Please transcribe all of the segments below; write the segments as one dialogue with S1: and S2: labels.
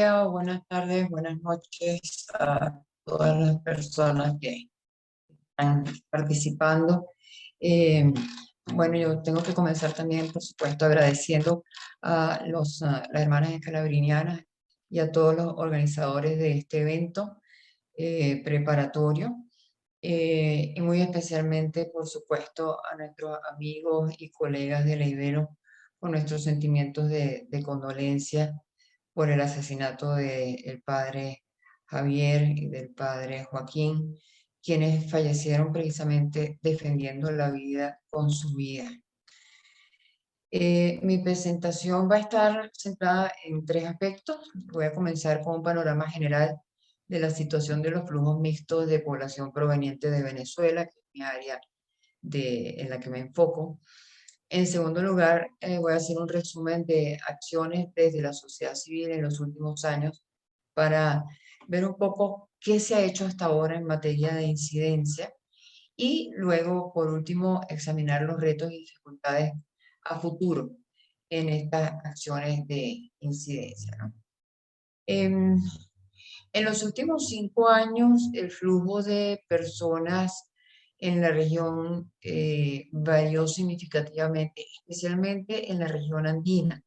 S1: día, buenas tardes, buenas noches a todas las personas que están participando. Eh, bueno, yo tengo que comenzar también, por supuesto, agradeciendo a las hermanas escalabrinianas y a todos los organizadores de este evento preparatorio. Y muy especialmente, por supuesto, a nuestros amigos y colegas de la Ibero, con nuestros sentimientos de condolencia por el asesinato del padre Javier y del padre Joaquín, quienes fallecieron precisamente defendiendo la vida con su vida. Mi presentación va a estar centrada en tres aspectos. Voy a comenzar con un panorama general de la situación de los flujos mixtos de población proveniente de Venezuela, que es mi área en la que me enfoco. En segundo lugar, voy a hacer un resumen de acciones desde la sociedad civil en los últimos años para ver un poco qué se ha hecho hasta ahora en materia de incidencia y luego, por último, examinar los retos y dificultades a futuro en estas acciones de incidencia, ¿no? En los últimos 5 años, el flujo de personas en la región varió significativamente, especialmente en la región andina.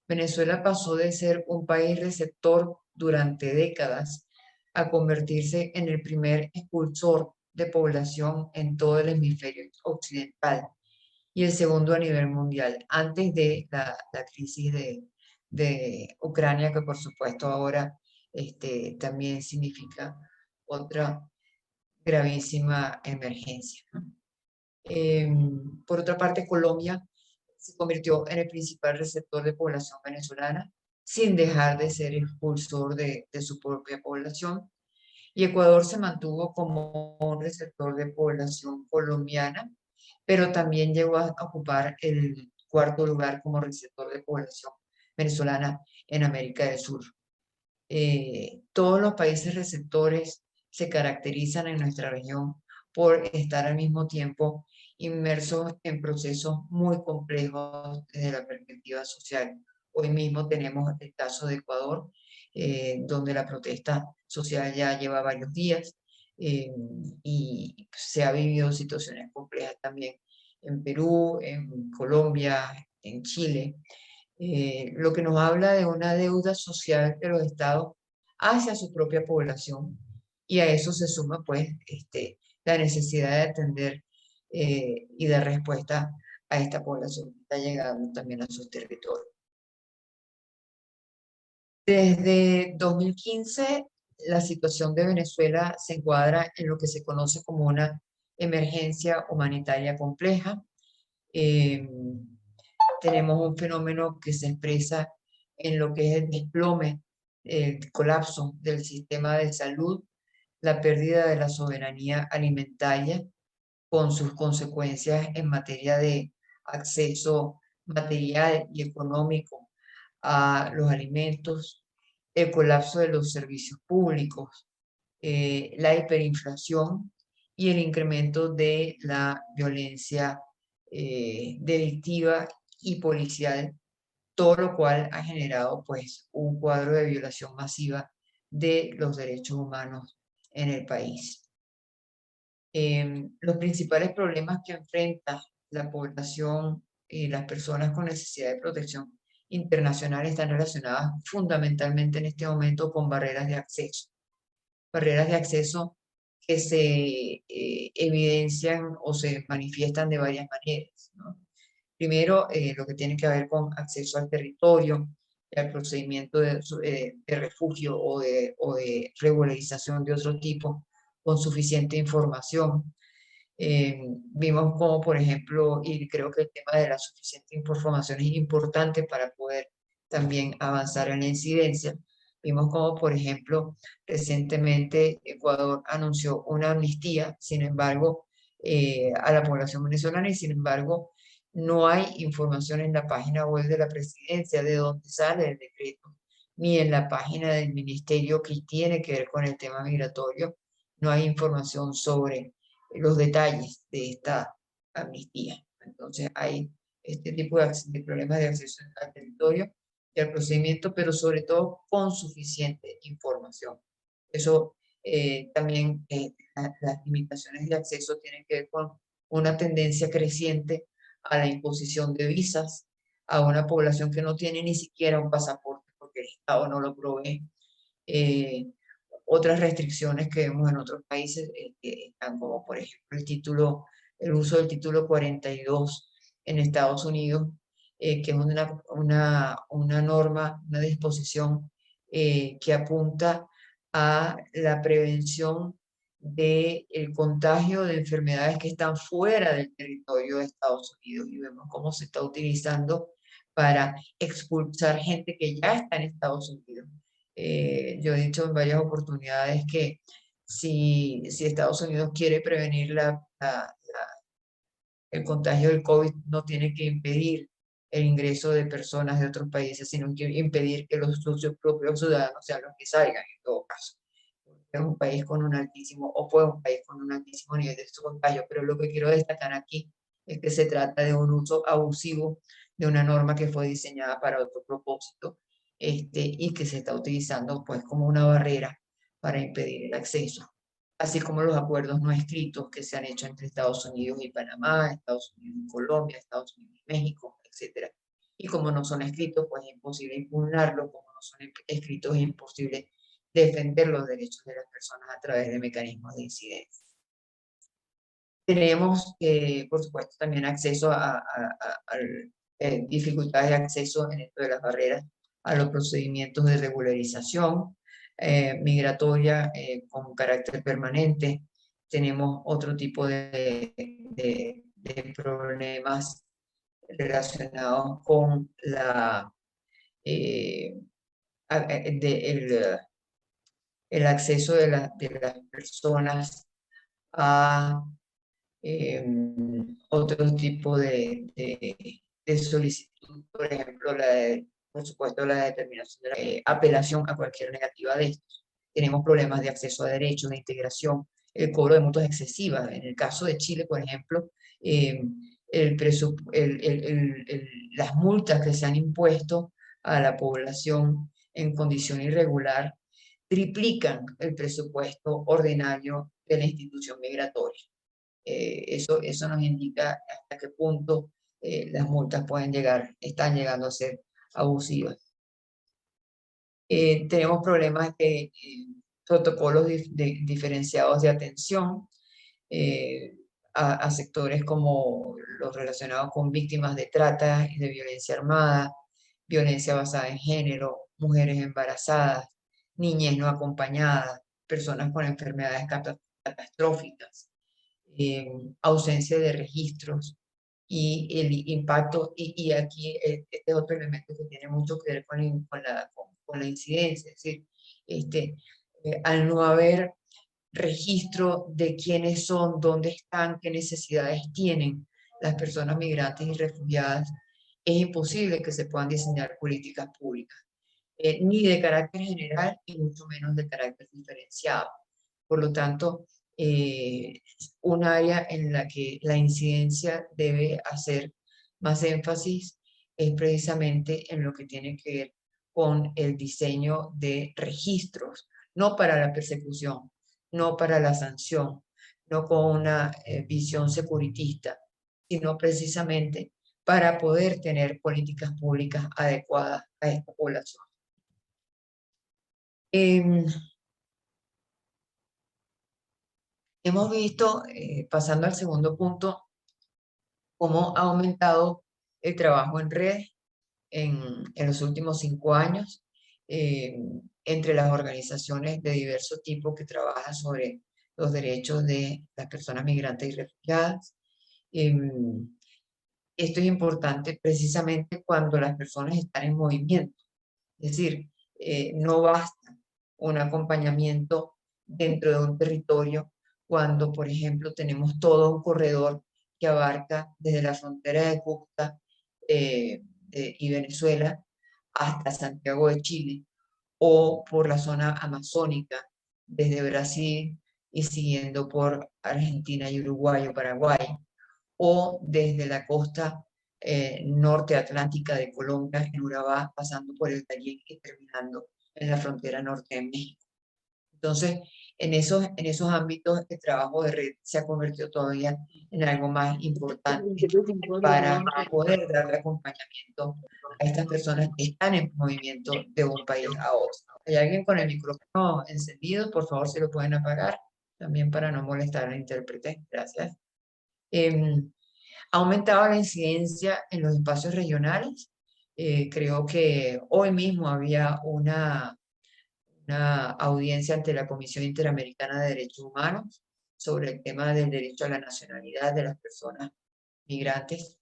S1: Venezuela pasó de ser un país receptor durante décadas a convertirse en el primer expulsor de población en todo el hemisferio occidental y el segundo a nivel mundial, antes de la crisis de Ucrania, que por supuesto ahora también significa otra gravísima emergencia, ¿no? Por otra parte, Colombia se convirtió en el principal receptor de población venezolana, sin dejar de ser expulsor de su propia población. Y Ecuador se mantuvo como un receptor de población colombiana, pero también llegó a ocupar el cuarto lugar como receptor de población venezolana en América del Sur. Todos los países receptores se caracterizan en nuestra región por estar al mismo tiempo inmersos en procesos muy complejos desde la perspectiva social. Hoy mismo tenemos el caso de Ecuador, donde la protesta social ya lleva varios días y se ha vivido situaciones complejas también en Perú, en Colombia, en Chile, lo que nos habla de una deuda social de los estados hacia su propia población. Y a eso se suma pues la necesidad de atender y dar respuesta a esta población que está llegando también a sus territorios. Desde 2015, la situación de Venezuela se encuadra en lo que se conoce como una emergencia humanitaria compleja. Tenemos un fenómeno que se expresa en lo que es el desplome, el colapso del sistema de salud, la pérdida de la soberanía alimentaria, con sus consecuencias en materia de acceso material y económico a los alimentos, el colapso de los servicios públicos, la hiperinflación y el incremento de la violencia delictiva y policial, todo lo cual ha generado pues un cuadro de violación masiva de los derechos humanos en el país. Los principales problemas que enfrenta la población y las personas con necesidad de protección internacional están relacionadas fundamentalmente en este momento con barreras de acceso que se evidencian o se manifiestan de varias maneras, ¿no? Primero, lo que tiene que ver con acceso al territorio, al procedimiento de refugio o de regularización de otro tipo, con suficiente información. Vimos como, por ejemplo, y creo que el tema de la suficiente información es importante para poder también avanzar en la incidencia. Vimos como, por ejemplo, recientemente Ecuador anunció una amnistía, sin embargo, a la población venezolana y sin embargo, no hay información en la página web de la presidencia de dónde sale el decreto, ni en la página del ministerio que tiene que ver con el tema migratorio. No hay información sobre los detalles de esta amnistía. Entonces hay este tipo de problemas de acceso al territorio y al procedimiento, pero sobre todo con suficiente información. Eso también, las limitaciones de acceso tienen que ver con una tendencia creciente a la imposición de visas a una población que no tiene ni siquiera un pasaporte porque el Estado no lo provee. Eh, Otras restricciones que vemos en otros países que están como por ejemplo el uso del título 42 en Estados Unidos, que es una norma, una disposición que apunta a la prevención del contagio de enfermedades que están fuera del territorio de Estados Unidos, y vemos cómo se está utilizando para expulsar gente que ya está en Estados Unidos. Yo he dicho en varias oportunidades que si Estados Unidos quiere prevenir el contagio del COVID, no tiene que impedir el ingreso de personas de otros países, sino que impedir que sus propios ciudadanos sean los que salgan en todo caso. Es un país con un altísimo, o fue un país con un altísimo nivel de contagio, pero lo que quiero destacar aquí es que se trata de un uso abusivo de una norma que fue diseñada para otro propósito, y que se está utilizando pues como una barrera para impedir el acceso, así como los acuerdos no escritos que se han hecho entre Estados Unidos y Panamá, Estados Unidos y Colombia, Estados Unidos y México, etcétera. Y como no son escritos, pues es imposible impugnarlos, como no son escritos, es imposible defender los derechos de las personas a través de mecanismos de incidencia. Tenemos, por supuesto, también acceso dificultades de acceso en esto de las barreras a los procedimientos de regularización migratoria con carácter permanente. Tenemos otro tipo de problemas relacionados con el acceso de las personas a otro tipo de solicitud, por ejemplo, por supuesto, la determinación de la apelación a cualquier negativa de estos. Tenemos problemas de acceso a derechos, de integración, el cobro de multas excesivas. En el caso de Chile, por ejemplo, eh, las multas que se han impuesto a la población en condición irregular triplican el presupuesto ordinario de la institución migratoria. Eso nos indica hasta qué punto las multas están llegando a ser abusivas. Tenemos problemas de protocolos diferenciados de atención a sectores como los relacionados con víctimas de trata y de violencia armada, violencia basada en género, mujeres embarazadas, niñez no acompañadas, personas con enfermedades catastróficas, ausencia de registros y el impacto, y aquí este es otro elemento que tiene mucho que ver con la incidencia, es decir, al no haber registro de quiénes son, dónde están, qué necesidades tienen las personas migrantes y refugiadas, es imposible que se puedan diseñar políticas públicas, ni de carácter general y mucho menos de carácter diferenciado. Por lo tanto, un área en la que la incidencia debe hacer más énfasis es precisamente en lo que tiene que ver con el diseño de registros, no para la persecución, no para la sanción, no con una visión securitista, sino precisamente para poder tener políticas públicas adecuadas a esta población. Hemos visto, pasando al segundo punto, cómo ha aumentado el trabajo en red en los últimos 5 años entre las organizaciones de diverso tipo que trabajan sobre los derechos de las personas migrantes y refugiadas. Esto es importante precisamente cuando las personas están en movimiento. Es decir, no basta un acompañamiento dentro de un territorio cuando, por ejemplo, tenemos todo un corredor que abarca desde la frontera de Cúcuta y Venezuela hasta Santiago de Chile, o por la zona amazónica, desde Brasil y siguiendo por Argentina y Uruguay o Paraguay, o desde la costa norte atlántica de Colombia, en Urabá, pasando por el Darién y terminando en la frontera norte de México. Entonces, en esos ámbitos, el trabajo de red se ha convertido todavía en algo más importante para poder darle acompañamiento a estas personas que están en movimiento de un país a otro. ¿Hay alguien con el micrófono encendido? Por favor, se lo pueden apagar, también para no molestar al intérprete. Gracias. Ha aumentado la incidencia en los espacios regionales. Creo que hoy mismo había una audiencia ante la Comisión Interamericana de Derechos Humanos sobre el tema del derecho a la nacionalidad de las personas migrantes.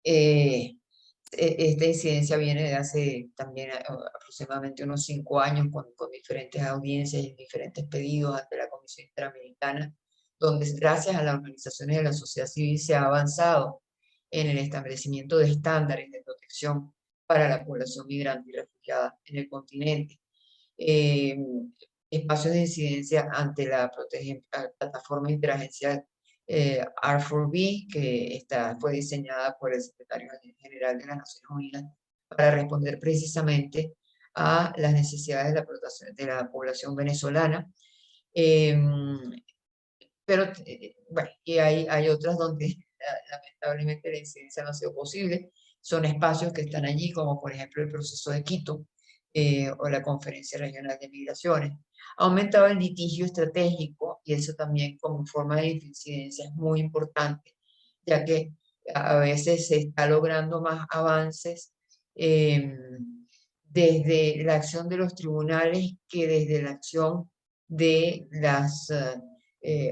S1: Esta incidencia viene de hace también aproximadamente unos 5 años con diferentes audiencias y diferentes pedidos ante la Comisión Interamericana, donde gracias a las organizaciones de la sociedad civil se ha avanzado en el establecimiento de estándares de protección para la población migrante y refugiada en el continente. eh, Espacios de incidencia ante la plataforma interagencial R4B, que fue diseñada por el secretario general de las Naciones Unidas para responder precisamente a las necesidades de la población venezolana. Pero, bueno, y hay otras donde lamentablemente la incidencia no ha sido posible. Son espacios que están allí, como por ejemplo el proceso de Quito o la Conferencia Regional de Migraciones. Ha aumentado el litigio estratégico y eso también como forma de incidencia es muy importante, ya que a veces se está logrando más avances desde la acción de los tribunales que desde la acción de las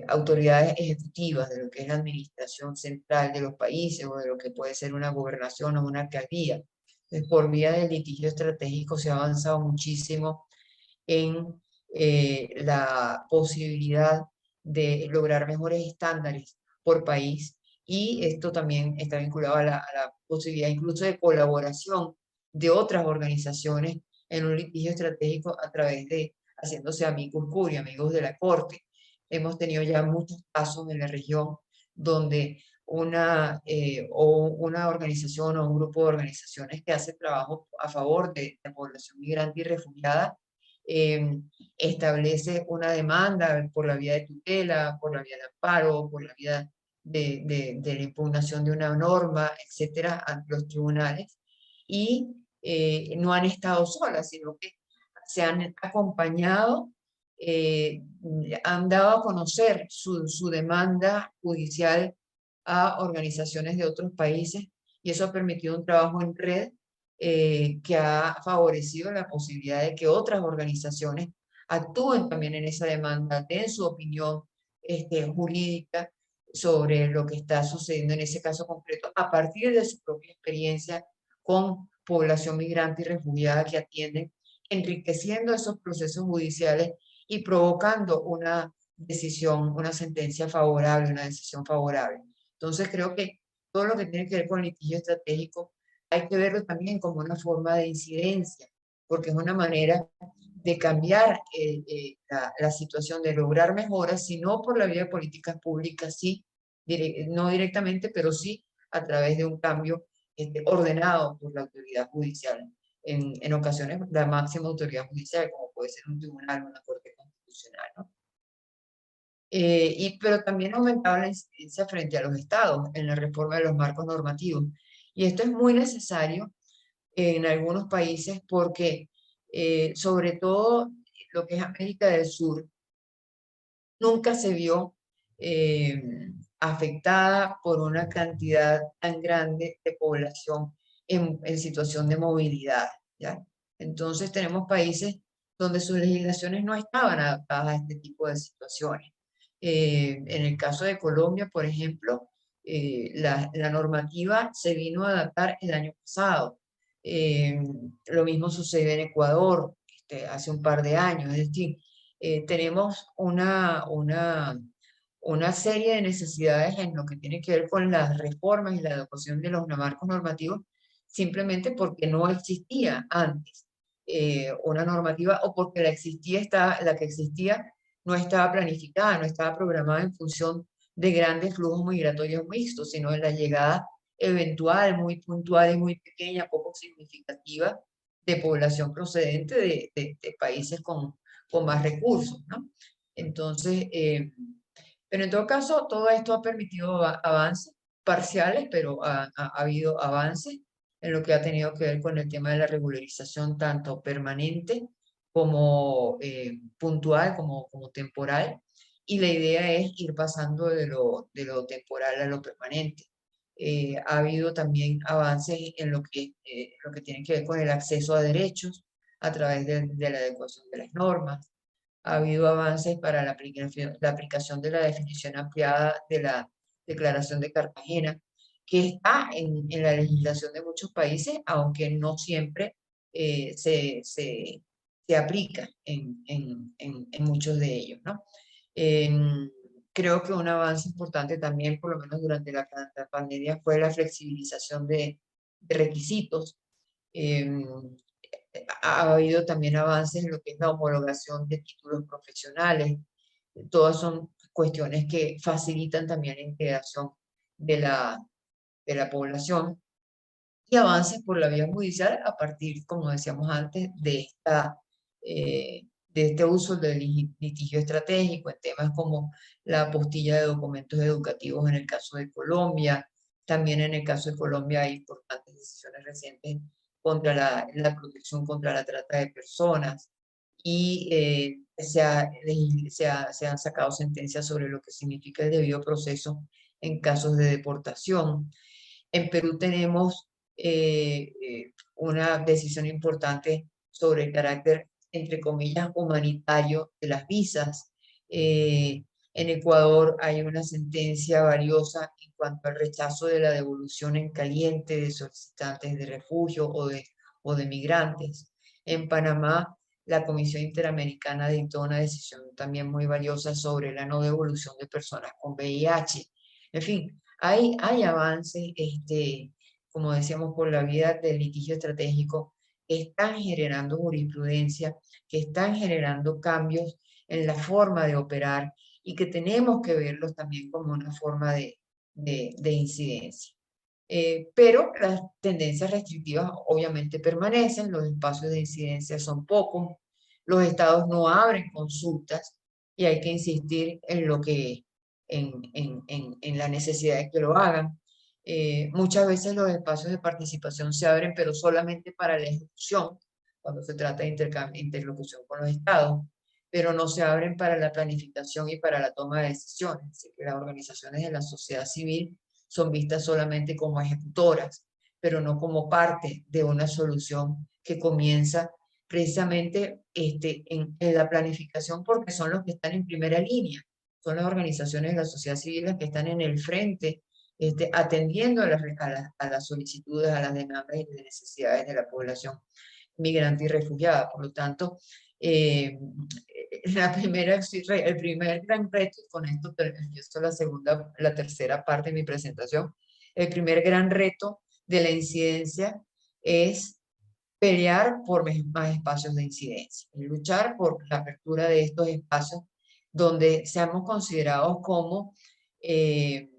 S1: autoridades ejecutivas, de lo que es la administración central de los países o de lo que puede ser una gobernación o una alcaldía. Entonces, por vía del litigio estratégico se ha avanzado muchísimo en la posibilidad de lograr mejores estándares por país, y esto también está vinculado a la posibilidad incluso de colaboración de otras organizaciones en un litigio estratégico a través de haciéndose amigos curiae, amigos de la corte. Hemos tenido ya muchos casos en la región donde una organización o un grupo de organizaciones que hace trabajo a favor de la población migrante y refugiada eh, establece una demanda por la vía de tutela, por la vía de amparo, por la vía de la impugnación de una norma, etcétera, ante los tribunales, y no han estado solas, sino que se han acompañado, han dado a conocer su demanda judicial a organizaciones de otros países, y eso ha permitido un trabajo en red que ha favorecido la posibilidad de que otras organizaciones actúen también en esa demanda, den su opinión jurídica sobre lo que está sucediendo en ese caso concreto, a partir de su propia experiencia con población migrante y refugiada que atienden, enriqueciendo esos procesos judiciales y provocando una decisión, una sentencia favorable, una decisión favorable. Entonces creo que todo lo que tiene que ver con litigio estratégico hay que verlo también como una forma de incidencia, porque es una manera de cambiar la situación, de lograr mejoras, si no por la vía de políticas públicas, sí, no directamente, pero sí a través de un cambio ordenado por la autoridad judicial. En ocasiones, la máxima autoridad judicial, como puede ser un tribunal, una corte constitucional, ¿no? Pero también ha aumentado la incidencia frente a los estados en la reforma de los marcos normativos. Y esto es muy necesario en algunos países porque, sobre todo lo que es América del Sur, nunca se vio eh, afectada por una cantidad tan grande de población en situación de movilidad, ¿ya? Entonces tenemos países donde sus legislaciones no estaban adaptadas a este tipo de situaciones. En el caso de Colombia, por ejemplo, la normativa se vino a adaptar el año pasado. Eh, lo mismo sucede en Ecuador, hace un par de años. Es decir, tenemos una serie de necesidades en lo que tiene que ver con las reformas y la adecuación de los marcos normativos, simplemente porque no existía antes una normativa, o porque la que existía no estaba planificada, no estaba programada en función de grandes flujos migratorios mixtos, sino en la llegada eventual, muy puntual y muy pequeña, poco significativa, de población procedente de países con más recursos, ¿no? Entonces, pero en todo caso, todo esto ha permitido avances parciales, pero ha habido avances en lo que ha tenido que ver con el tema de la regularización, tanto permanente como puntual, como temporal. Y la idea es ir pasando de lo temporal a lo permanente. Ha habido también avances en lo que tiene que ver con el acceso a derechos a través de la adecuación de las normas. Ha habido avances para la aplicación de la definición ampliada de la Declaración de Cartagena, que está en la legislación de muchos países, aunque no siempre se aplica en muchos de ellos, ¿no? Creo que un avance importante también, por lo menos durante la pandemia, fue la flexibilización de requisitos. Em, ha habido también avances en lo que es la homologación de títulos profesionales. Todas son cuestiones que facilitan también la integración de la población y avances por la vía judicial a partir, como decíamos antes, de este uso del litigio estratégico en temas como la apostilla de documentos educativos en el caso de Colombia. También en el caso de Colombia hay importantes decisiones recientes contra la protección contra la trata de personas y se han sacado sentencias sobre lo que significa el debido proceso en casos de deportación. En Perú tenemos una decisión importante sobre el carácter, entre comillas, humanitario de las visas. En Ecuador hay una sentencia valiosa en cuanto al rechazo de la devolución en caliente de solicitantes de refugio o de migrantes. En Panamá, la Comisión Interamericana dictó una decisión también muy valiosa sobre la no devolución de personas con VIH. En fin, hay avances, como decíamos, por la vía del litigio estratégico, que están generando jurisprudencia, que están generando cambios en la forma de operar y que tenemos que verlos también como una forma de incidencia. Pero las tendencias restrictivas obviamente permanecen, los espacios de incidencia son pocos, los estados no abren consultas y hay que insistir en la necesidad de que lo hagan. Muchas veces los espacios de participación se abren, pero solamente para la ejecución, cuando se trata de interlocución con los estados, pero no se abren para la planificación y para la toma de decisiones. Así que las organizaciones de la sociedad civil son vistas solamente como ejecutoras, pero no como parte de una solución que comienza precisamente en la planificación, porque son los que están en primera línea, son las organizaciones de la sociedad civil las que están en el frente, atendiendo a las solicitudes, a las demandas y las necesidades de la población migrante y refugiada. Por lo tanto, el primer gran reto, y con esto empiezo la tercera parte de mi presentación, el primer gran reto de la incidencia es pelear por más espacios de incidencia, y luchar por la apertura de estos espacios donde seamos considerados como eh,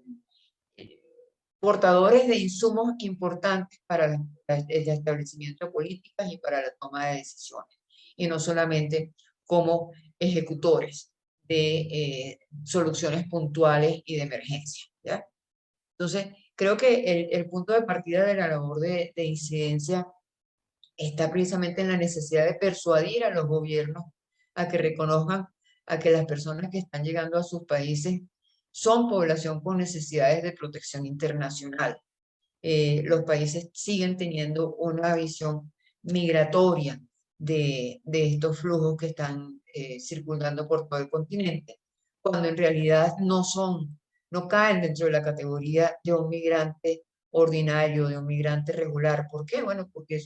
S1: portadores de insumos importantes para el establecimiento de políticas y para la toma de decisiones, y no solamente como ejecutores de soluciones puntuales y de emergencia, ¿ya? Entonces, creo que el punto de partida de la labor de incidencia está precisamente en la necesidad de persuadir a los gobiernos a que reconozcan a que las personas que están llegando a sus países son población con necesidades de protección internacional. Los países siguen teniendo una visión migratoria de estos flujos que están circulando por todo el continente, cuando en realidad no caen dentro de la categoría de un migrante ordinario, de un migrante regular. ¿Por qué? Bueno, porque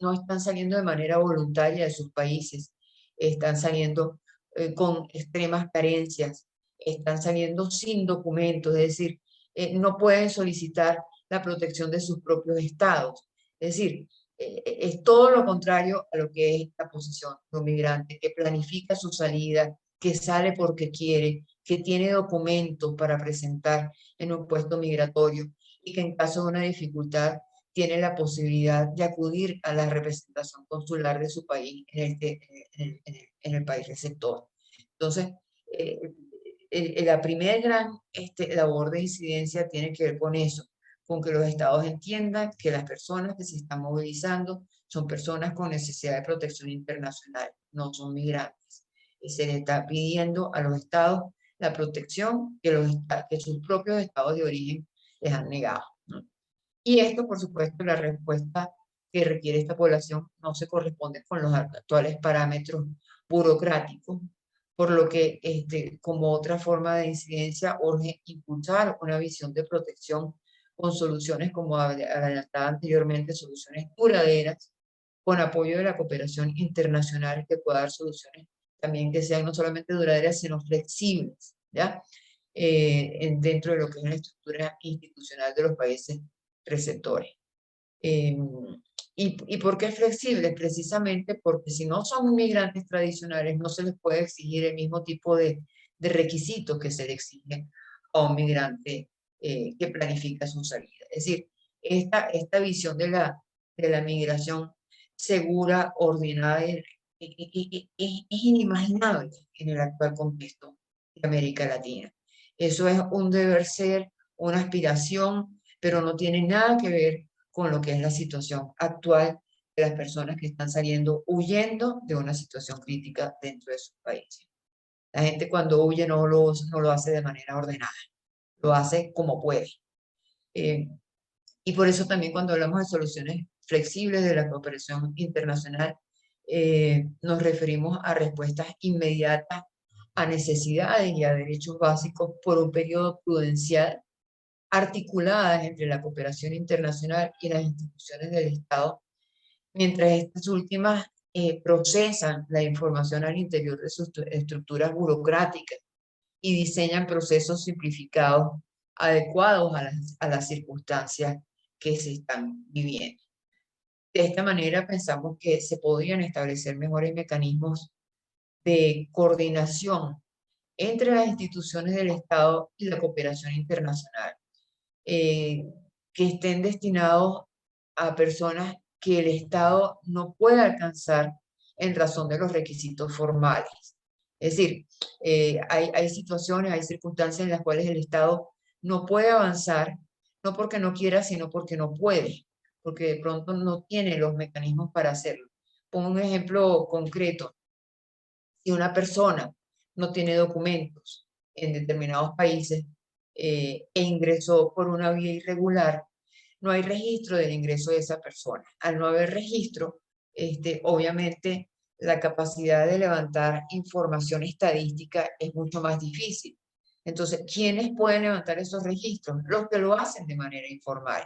S1: no están saliendo de manera voluntaria de sus países, están saliendo con extremas carencias, están saliendo sin documentos, es decir, no pueden solicitar la protección de sus propios estados. Es decir, es todo lo contrario a lo que es la posición de un migrante que planifica su salida, que sale porque quiere, que tiene documentos para presentar en un puesto migratorio y que en caso de una dificultad tiene la posibilidad de acudir a la representación consular de su país en el país receptor. Entonces, eh, la primera gran labor de incidencia tiene que ver con eso, con que los estados entiendan que las personas que se están movilizando son personas con necesidad de protección internacional, no son migrantes. Y se le está pidiendo a los estados la protección que sus propios estados de origen les han negado, ¿no? Y esto, por supuesto, la respuesta que requiere esta población no se corresponde con los actuales parámetros burocráticos, por lo que como otra forma de incidencia urge impulsar una visión de protección con soluciones, como adelantaba anteriormente, soluciones duraderas, con apoyo de la cooperación internacional que pueda dar soluciones también que sean no solamente duraderas, sino flexibles, ¿ya? Dentro de lo que es la estructura institucional de los países receptores. ¿Y por qué es flexible? Precisamente porque si no son migrantes tradicionales, no se les puede exigir el mismo tipo de requisitos que se le exigen a un migrante que planifica su salida. Es decir, esta visión de la migración segura, ordenada, es inimaginable en el actual contexto de América Latina. Eso es un deber ser, una aspiración, pero no tiene nada que ver con lo que es la situación actual de las personas que están saliendo huyendo de una situación crítica dentro de sus países. La gente cuando huye no lo hace de manera ordenada, lo hace como puede. Eh, y por eso también cuando hablamos de soluciones flexibles de la cooperación internacional, nos referimos a respuestas inmediatas a necesidades y a derechos básicos por un periodo prudencial, articuladas entre la cooperación internacional y las instituciones del Estado, mientras estas últimas procesan la información al interior de sus estructuras burocráticas y diseñan procesos simplificados adecuados a las circunstancias que se están viviendo. De esta manera pensamos que se podrían establecer mejores mecanismos de coordinación entre las instituciones del Estado y la cooperación internacional, eh, que estén destinados a personas que el Estado no puede alcanzar en razón de los requisitos formales. Es decir, hay situaciones, hay circunstancias en las cuales el Estado no puede avanzar, no porque no quiera, sino porque no puede, porque de pronto no tiene los mecanismos para hacerlo. Pongo un ejemplo concreto. Si una persona no tiene documentos en determinados países e ingresó por una vía irregular, no hay registro del ingreso de esa persona. Al no haber registro, obviamente la capacidad de levantar información estadística es mucho más difícil. Entonces, ¿quiénes pueden levantar esos registros? Los que lo hacen de manera informal.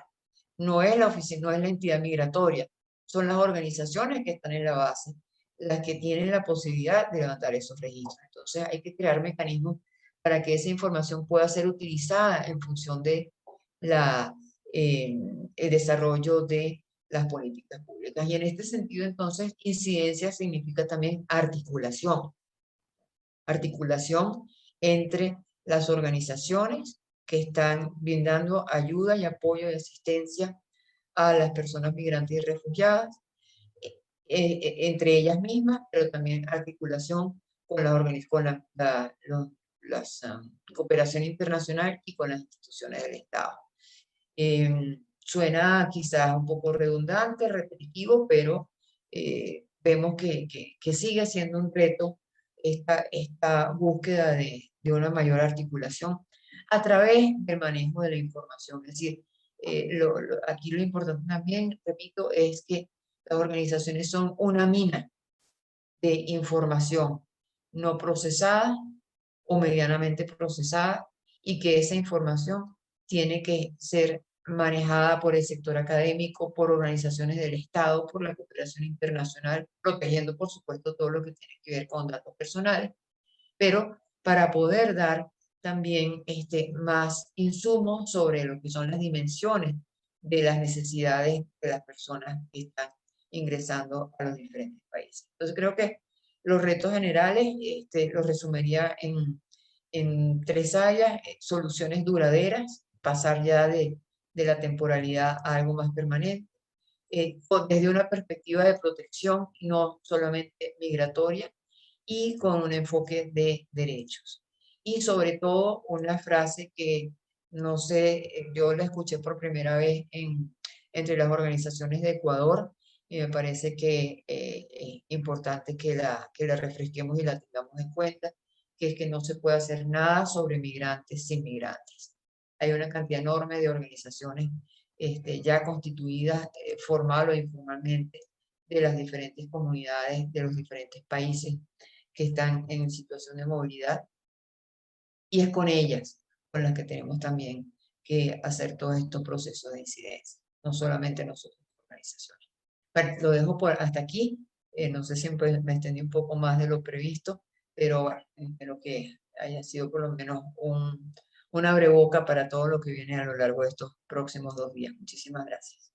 S1: No es la oficina, no es la entidad migratoria, son las organizaciones que están en la base las que tienen la posibilidad de levantar esos registros. Entonces hay que crear mecanismos para que esa información pueda ser utilizada en función de la, el desarrollo de las políticas públicas. Y en este sentido, entonces, incidencia significa también articulación. Articulación entre las organizaciones que están brindando ayuda y apoyo y asistencia a las personas migrantes y refugiadas, entre ellas mismas, pero también articulación con la cooperación internacional y con las instituciones del Estado. Suena quizás un poco redundante, repetitivo, pero vemos que sigue siendo un reto esta búsqueda de una mayor articulación a través del manejo de la información. Es decir, aquí lo importante también, repito, es que las organizaciones son una mina de información no procesada o medianamente procesada y que esa información tiene que ser manejada por el sector académico, por organizaciones del Estado, por la cooperación internacional, protegiendo, por supuesto, todo lo que tiene que ver con datos personales, pero para poder dar también más insumos sobre lo que son las dimensiones de las necesidades de las personas que están ingresando a los diferentes países. Entonces creo que los retos generales los resumiría en 3 áreas, soluciones duraderas, pasar ya de la temporalidad a algo más permanente, desde una perspectiva de protección, no solamente migratoria, y con un enfoque de derechos. Y sobre todo una frase que no sé, yo la escuché por primera vez entre las organizaciones de Ecuador y me parece que es importante que la refresquemos y la tengamos en cuenta, que es que no se puede hacer nada sobre migrantes sin migrantes. Hay una cantidad enorme de organizaciones ya constituidas formal o informalmente de las diferentes comunidades de los diferentes países que están en situación de movilidad y es con ellas con las que tenemos también que hacer todos estos procesos de incidencia, no solamente nosotros como organizaciones. Bueno, lo dejo hasta aquí, no sé si me extendí un poco más de lo previsto, pero bueno, espero que haya sido por lo menos un abreboca para todo lo que viene a lo largo de estos próximos 2 días. Muchísimas gracias.